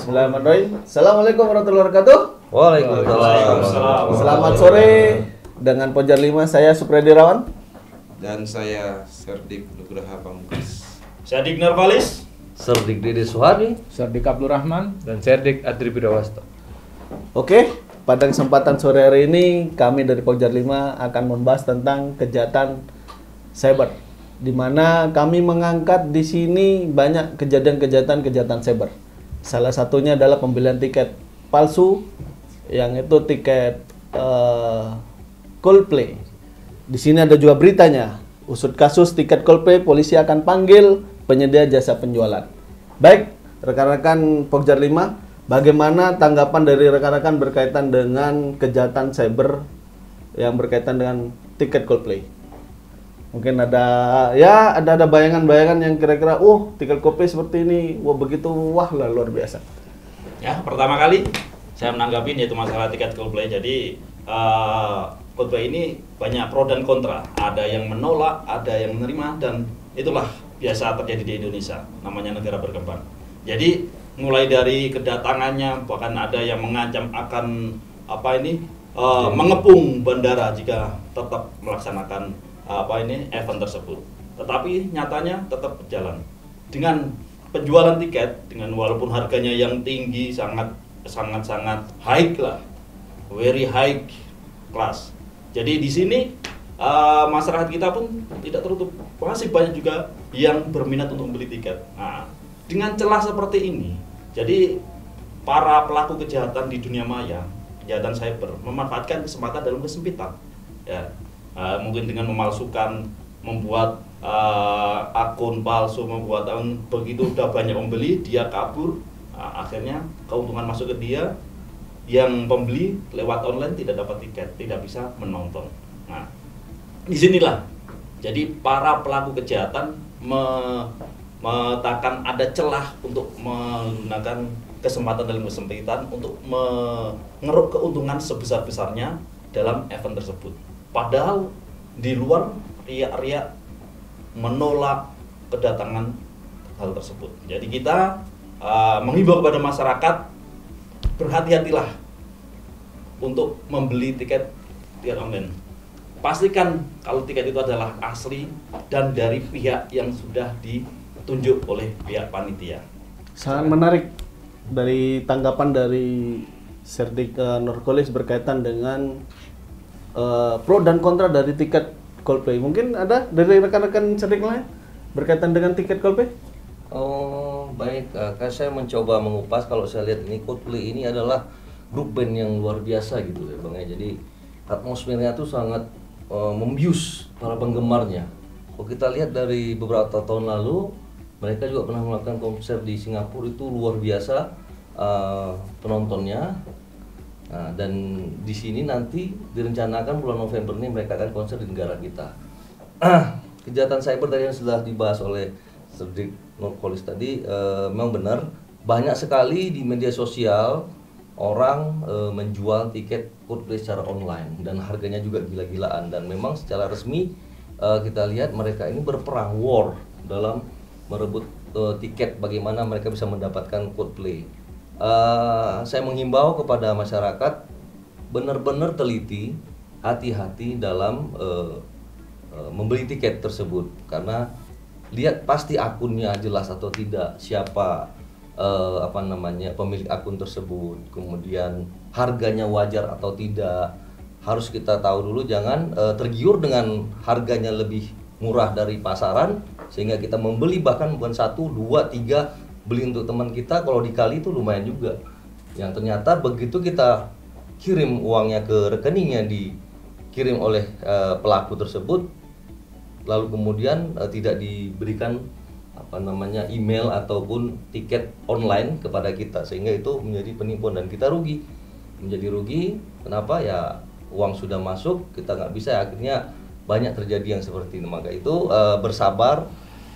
Bismillahirrahmanirrahim. Assalamualaikum warahmatullahi wabarakatuh. Waalaikumsalam. Selamat sore dengan Pojar 5, saya Supriyadi Rawan. Dan saya Serdik Nugraha Pamungkas. Saya Dik Nurvalis. Serdik Dede Suhadi. Serdik Abdul Rahman. Dan Serdik Adri Bidawasto. Oke, pada kesempatan sore hari ini kami dari Pojar 5 akan membahas tentang kejahatan cyber, di mana kami mengangkat di sini banyak kejahatan cyber. Salah satunya adalah pembelian tiket palsu, yang itu tiket Coldplay. Di sini ada juga beritanya, usut kasus tiket Coldplay, polisi akan panggil penyedia jasa penjualan. Baik, rekan-rekan Pojar 5, bagaimana tanggapan dari rekan-rekan berkaitan dengan kejahatan cyber yang berkaitan dengan tiket Coldplay? Mungkin ada bayangan-bayangan yang kira-kira, tiket Coldplay seperti ini, begitu, lah luar biasa. Ya, pertama kali saya menanggapi yaitu masalah tiket Coldplay. Jadi Coldplay ini banyak pro dan kontra. Ada yang menolak, ada yang menerima, dan itulah biasa terjadi di Indonesia. Namanya negara berkembang. Jadi mulai dari kedatangannya, bahkan ada yang mengancam akan mengepung bandara jika tetap melaksanakan event tersebut. Tetapi nyatanya tetap berjalan dengan penjualan tiket, dengan walaupun harganya yang tinggi, sangat high lah, very high class. Jadi di sini masyarakat kita pun tidak tertutup, masih banyak juga yang berminat untuk membeli tiket. Nah, dengan celah seperti ini, jadi para pelaku kejahatan di dunia maya, kejahatan cyber, memanfaatkan kesempatan dalam kesempitan. Ya, mungkin dengan memalsukan, membuat akun palsu, begitu udah banyak pembeli, dia kabur, akhirnya keuntungan masuk ke dia, yang pembeli lewat online tidak dapat tiket, tidak bisa menonton. Nah, disinilah jadi para pelaku kejahatan meletakkan ada celah untuk menggunakan kesempatan dalam kesempitan untuk mengeruk keuntungan sebesar-besarnya dalam event tersebut. Padahal di luar riak-riak menolak kedatangan hal tersebut. Jadi kita menghimbau kepada masyarakat, berhati-hatilah untuk membeli tiket online. Pastikan kalau tiket itu adalah asli dan dari pihak yang sudah ditunjuk oleh pihak panitia. Sangat menarik dari tanggapan dari Serdik Nurvalis berkaitan dengan pro dan kontra dari tiket Coldplay. Mungkin ada dari rekan-rekan Serdik lain berkaitan dengan tiket Coldplay? Oh baik, kan saya mencoba mengupas. Kalau saya lihat ini Coldplay ini adalah grup band yang luar biasa gitu ya Bang ya. Jadi atmosfernya tuh sangat membius para penggemarnya. Kalau kita lihat dari beberapa tahun lalu, mereka juga pernah melakukan konser di Singapura, itu luar biasa penontonnya. Nah, dan di sini nanti direncanakan bulan November ini mereka akan konser di negara kita. Kejahatan cyber tadi yang sudah dibahas oleh Serdik Nurvalis tadi memang benar, banyak sekali di media sosial orang menjual tiket Coldplay secara online dan harganya juga gila-gilaan, dan memang secara resmi kita lihat mereka ini berperang war dalam merebut tiket, bagaimana mereka bisa mendapatkan Coldplay. Saya menghimbau kepada masyarakat benar-benar teliti, hati-hati dalam membeli tiket tersebut, karena lihat pasti akunnya jelas atau tidak, siapa pemilik akun tersebut, kemudian harganya wajar atau tidak, harus kita tahu dulu. Jangan tergiur dengan harganya lebih murah dari pasaran sehingga kita membeli, bahkan bukan 1, 2, 3 beli untuk teman kita, kalau dikali itu lumayan juga. Yang ternyata begitu kita kirim uangnya ke rekeningnya dikirim oleh pelaku tersebut, lalu kemudian tidak diberikan email ataupun tiket online kepada kita, sehingga itu menjadi penipuan dan kita menjadi rugi. Kenapa? Ya uang sudah masuk, kita nggak bisa, akhirnya banyak terjadi yang seperti ini. Maka itu bersabar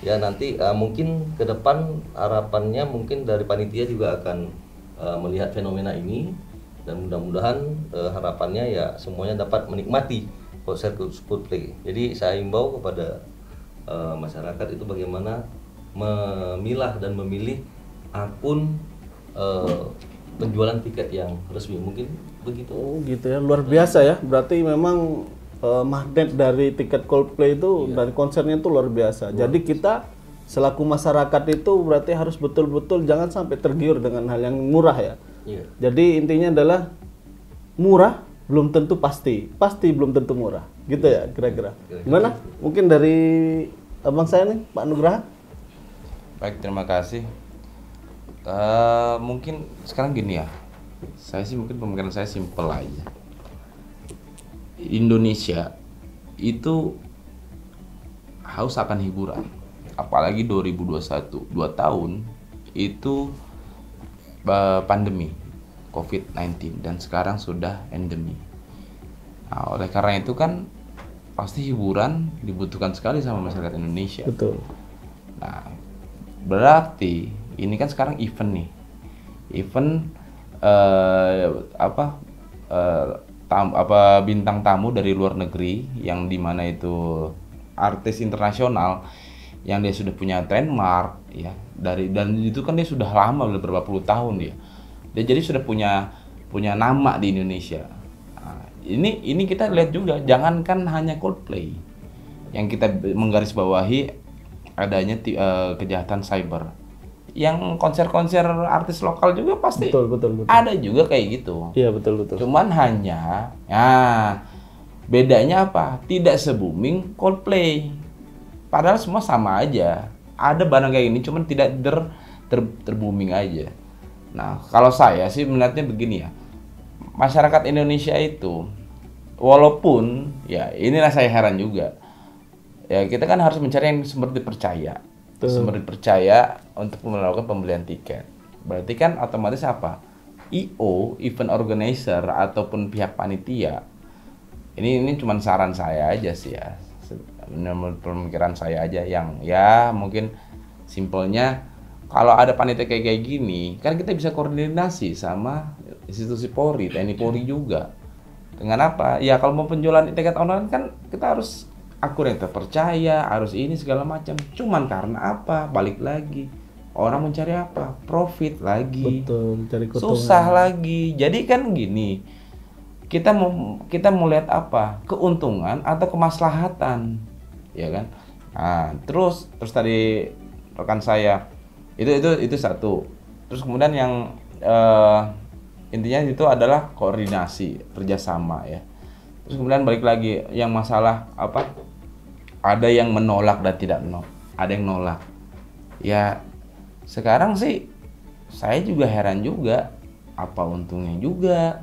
ya, nanti mungkin ke depan harapannya mungkin dari panitia juga akan melihat fenomena ini, dan mudah-mudahan harapannya ya semuanya dapat menikmati konser Coldplay. Jadi saya himbau kepada masyarakat itu bagaimana memilah dan memilih akun penjualan tiket yang resmi, mungkin begitu. Oh gitu ya, luar biasa ya. Berarti memang magnet dari tiket Coldplay itu dari konsernya itu luar biasa. Jadi kita selaku masyarakat itu berarti harus betul-betul jangan sampai tergiur dengan hal yang murah ya. Iya. Jadi intinya adalah murah belum tentu pasti belum tentu murah, gitu ya kira-kira. Gimana? Mungkin dari abang saya nih, Pak Nugraha. Baik, terima kasih. Mungkin sekarang gini ya, saya sih mungkin pemikiran saya simpel aja. Indonesia itu haus akan hiburan, apalagi 2021, 2 tahun itu pandemi COVID-19 dan sekarang sudah endemi. Nah, oleh karena itu kan pasti hiburan dibutuhkan sekali sama masyarakat Indonesia. Betul. Nah, berarti ini kan sekarang event nih, event bintang tamu dari luar negeri yang dimana itu artis internasional yang dia sudah punya trademark ya dan itu kan dia sudah lama, udah berapa puluh tahun dia jadi sudah punya nama di Indonesia. Nah, ini kita lihat juga, jangankan hanya Coldplay yang kita menggarisbawahi adanya kejahatan cyber, yang konser-konser artis lokal juga pasti betul. ada juga kayak gitu. Iya betul. Cuman hanya, bedanya apa? Tidak se-booming Coldplay. Padahal semua sama aja. Ada barang kayak gini, cuman tidak ter-booming aja. Nah, kalau saya sih melihatnya begini ya. Masyarakat Indonesia itu, walaupun ya inilah saya heran juga. Ya kita kan harus mencari yang sumber dipercaya. Sumber dipercaya untuk melakukan pembelian tiket. Berarti kan otomatis apa? IO, event organizer ataupun pihak panitia. Ini cuma saran saya aja sih ya. Menurut pemikiran saya aja yang ya mungkin simpelnya kalau ada panitia kayak gini, kan kita bisa koordinasi sama institusi Polri, TNI Polri juga. Dengan apa? Ya kalau mau penjualan tiket online kan kita harus akun yang terpercaya, harus ini segala macam. Cuman karena apa? Balik lagi. Orang mencari apa? Profit lagi. Betul, cari keuntungan. Susah lagi. Jadi kan gini, kita mau lihat apa? Keuntungan atau kemaslahatan, ya kan? Nah, terus tadi rekan saya itu satu. Terus kemudian yang intinya itu adalah koordinasi, kerjasama ya. Terus kemudian balik lagi yang masalah apa? Ada yang menolak dan tidak menolak, ada yang nolak. Ya sekarang sih saya juga heran juga, apa untungnya juga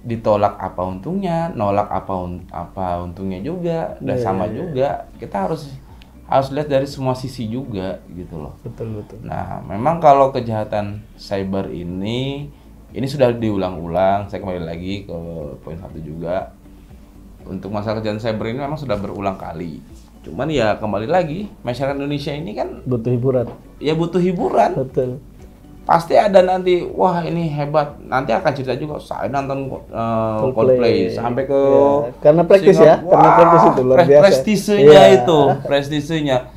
ditolak, apa untungnya nolak, apa untungnya juga, dan sama juga. Kita harus lihat dari semua sisi juga gitu loh. Betul. Nah memang kalau kejahatan cyber ini sudah diulang-ulang. Saya kembali lagi ke poin 1 juga. Untuk masalah kejahatan cyber ini memang sudah berulang kali. Cuman ya kembali lagi, masyarakat Indonesia ini kan Butuh hiburan. ya butuh hiburan. Betul. Pasti ada nanti, wah ini hebat. Nanti akan cerita juga, saya nonton Coldplay sampai ke karena praktis ya, karena praktis itu luar biasa. Prestisenya itu, prestisenya.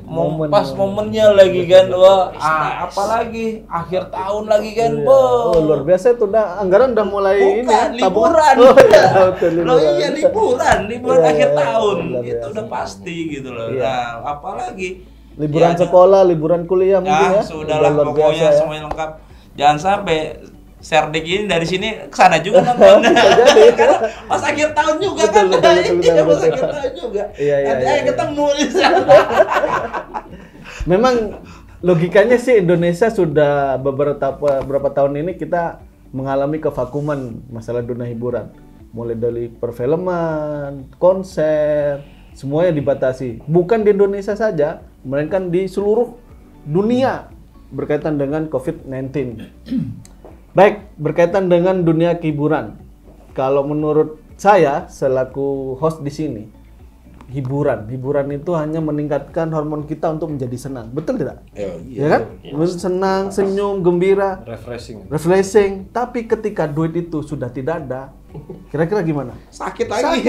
Momennya lagi kan, wah, apalagi akhir tahun lagi kan, Oh, luar biasa itu, anggaran udah mulai bukan, ini tabungan. liburan. Betul, Loh iya liburan akhir tahun, luar itu biasa. udah pasti gitu loh. Iya. Nah, apalagi Liburan ya, sekolah, liburan kuliah mungkin ya. Sudahlah Udah luar pokoknya biasa ya. semuanya lengkap. Jangan sampai Serdik ini dari sini ke sana juga nonton. Karena pas akhir tahun juga kan. Iya, pas akhir tahun juga. Iya, Nanti iya. ketemu di sana. Memang logikanya sih Indonesia sudah beberapa tahun ini kita mengalami kevakuman masalah dunia hiburan. Mulai dari perfilman, konser, semuanya dibatasi. Bukan di Indonesia saja, melainkan di seluruh dunia berkaitan dengan COVID-19. Baik, berkaitan dengan dunia hiburan. Kalau menurut saya selaku host di sini, hiburan itu hanya meningkatkan hormon kita untuk menjadi senang. Betul tidak? Ya kan? Senang, senyum, gembira, refreshing. Tapi ketika duit itu sudah tidak ada, kira-kira gimana? Sakit lagi.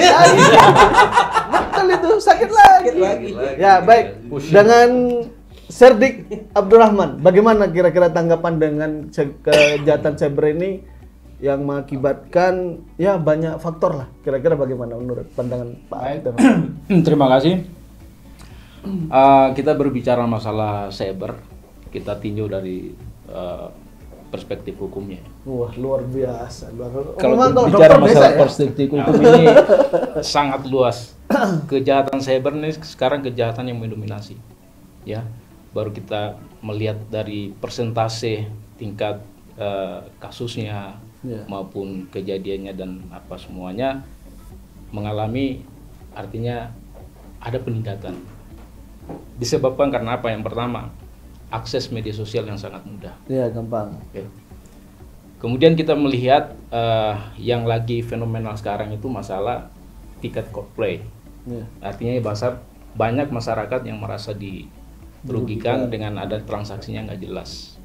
Betul itu, sakit lagi. lagi. Ya, baik. Dengan Serdik Abdurrahman, bagaimana kira-kira tanggapan dengan kejahatan cyber ini yang mengakibatkan ya banyak faktor lah. Kira-kira bagaimana menurut pandangan Pak? Baik. Terima kasih. Kita berbicara masalah cyber, kita tinjau dari perspektif hukumnya. Wah, luar biasa. Kalau Memang bicara dokter masalah desa ya? perspektif hukum ini sangat luas. Kejahatan cyber ini sekarang kejahatan yang mendominasi. Ya, baru kita melihat dari persentase tingkat kasusnya Ya. maupun kejadiannya dan apa semuanya mengalami, artinya ada peningkatan. Disebabkan karena apa? Yang pertama, akses media sosial yang sangat mudah. Iya, gampang. Oke. Kemudian kita melihat yang lagi fenomenal sekarang itu masalah tiket coldplay. Iya. Artinya bahasa banyak masyarakat yang merasa dirugikan dengan ada transaksinya nggak jelas.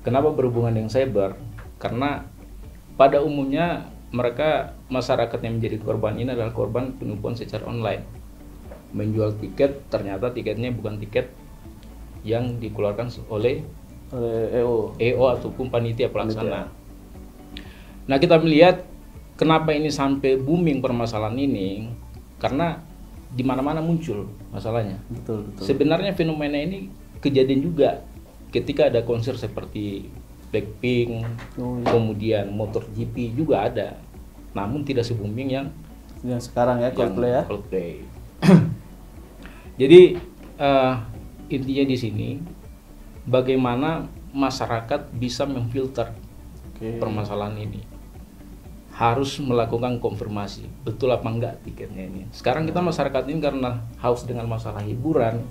Kenapa berhubungan dengan cyber? Karena pada umumnya mereka, masyarakat yang menjadi korban ini adalah korban penipuan secara online. Menjual tiket, ternyata tiketnya bukan tiket yang dikeluarkan oleh EO ataupun panitia pelaksana. Nah, kita melihat kenapa ini sampai booming permasalahan ini, karena di mana-mana muncul masalahnya. Betul. Sebenarnya fenomena ini kejadian juga ketika ada konser seperti Blackpink, kemudian MotoGP juga ada. Namun tidak se-booming yang sekarang ya, Coldplay ya. Coldplay. Jadi intinya di sini bagaimana masyarakat bisa memfilter permasalahan ini. Harus melakukan konfirmasi, betul apa enggak tiketnya ini. Sekarang kita masyarakat ini karena haus dengan masalah hiburan,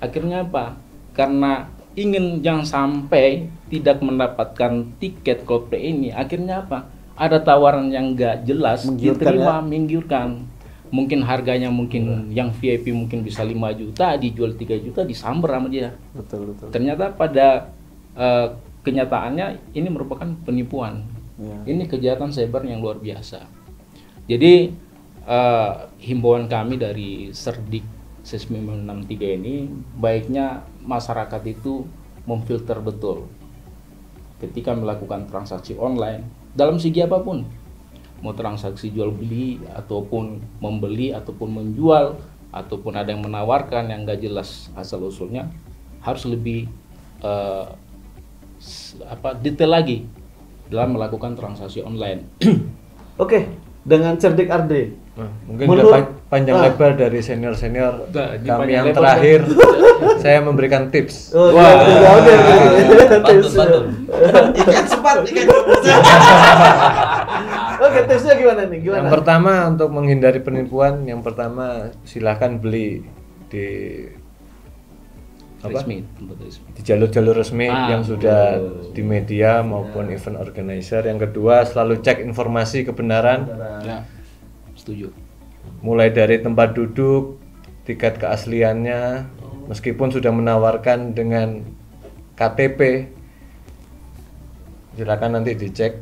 akhirnya apa? Karena ingin jangan sampai tidak mendapatkan tiket Coldplay ini, akhirnya apa? Ada tawaran yang enggak jelas, diterima, menggiurkan. Mungkin harganya mungkin yang VIP mungkin bisa 5 juta, dijual 3 juta, disamber sama dia. Betul. Ternyata pada kenyataannya ini merupakan penipuan. Ini kejahatan cyber yang luar biasa. Jadi himbauan kami dari Serdik Sesmi 63 ini, baiknya masyarakat itu memfilter betul ketika melakukan transaksi online dalam segi apapun, mau transaksi jual beli ataupun membeli ataupun menjual ataupun ada yang menawarkan yang nggak jelas asal usulnya, harus lebih detail lagi dalam melakukan transaksi online. Oke, dengan Cerdik Arde. Mungkin udah panjang lebar dari senior-senior kami yang terakhir saya memberikan tips. Ikan cepat, ikan Oke, tipsnya gimana nih? Yang pertama, untuk menghindari penipuan, yang pertama silahkan beli di di jalur-jalur resmi yang sudah di media maupun event organizer. Yang kedua, selalu cek informasi kebenaran. Setuju. Mulai dari tempat duduk, tiket keasliannya, meskipun sudah menawarkan dengan KTP, silakan nanti dicek.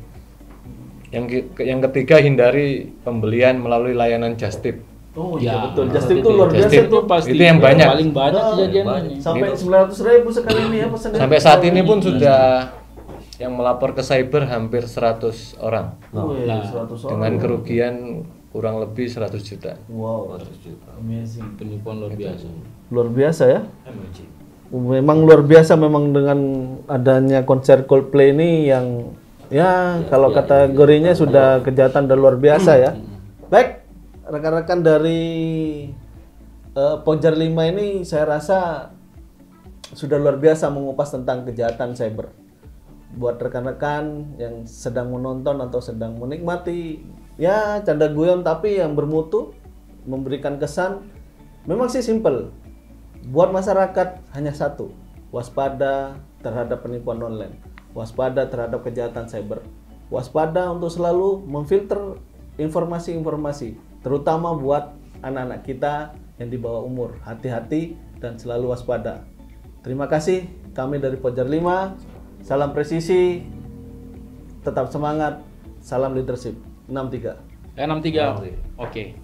Yang ketiga, hindari pembelian melalui layanan just tip. Oh iya, betul. Just tip itu luar biasa itu pasti. Itu yang banyak. Paling banyak kejadian ini. Sampai 900.000 sekali ini ya pesannya. Sampai saat ini pun sudah yang melapor ke cyber hampir 100 orang. Nah, 100 orang. Dengan kerugian kurang lebih 100 juta. Wow, 100 juta. Amazing. Penipuan luar biasa. Luar biasa ya. Memang luar biasa memang dengan adanya konser Coldplay ini yang ya kalau kategorinya sudah kejahatan dan luar biasa ya. Baik, rekan-rekan dari Pokjar 5 ini saya rasa sudah luar biasa mengupas tentang kejahatan cyber. Buat rekan-rekan yang sedang menonton atau sedang menikmati ya canda guyon tapi yang bermutu, memberikan kesan, memang sih simple. Buat masyarakat hanya satu, waspada terhadap penipuan online, waspada terhadap kejahatan cyber, waspada untuk selalu memfilter informasi-informasi, terutama buat anak-anak kita yang di bawah umur. Hati-hati dan selalu waspada. Terima kasih, kami dari Pokjar 5, salam presisi, tetap semangat, salam leadership. 63. 63. Oke.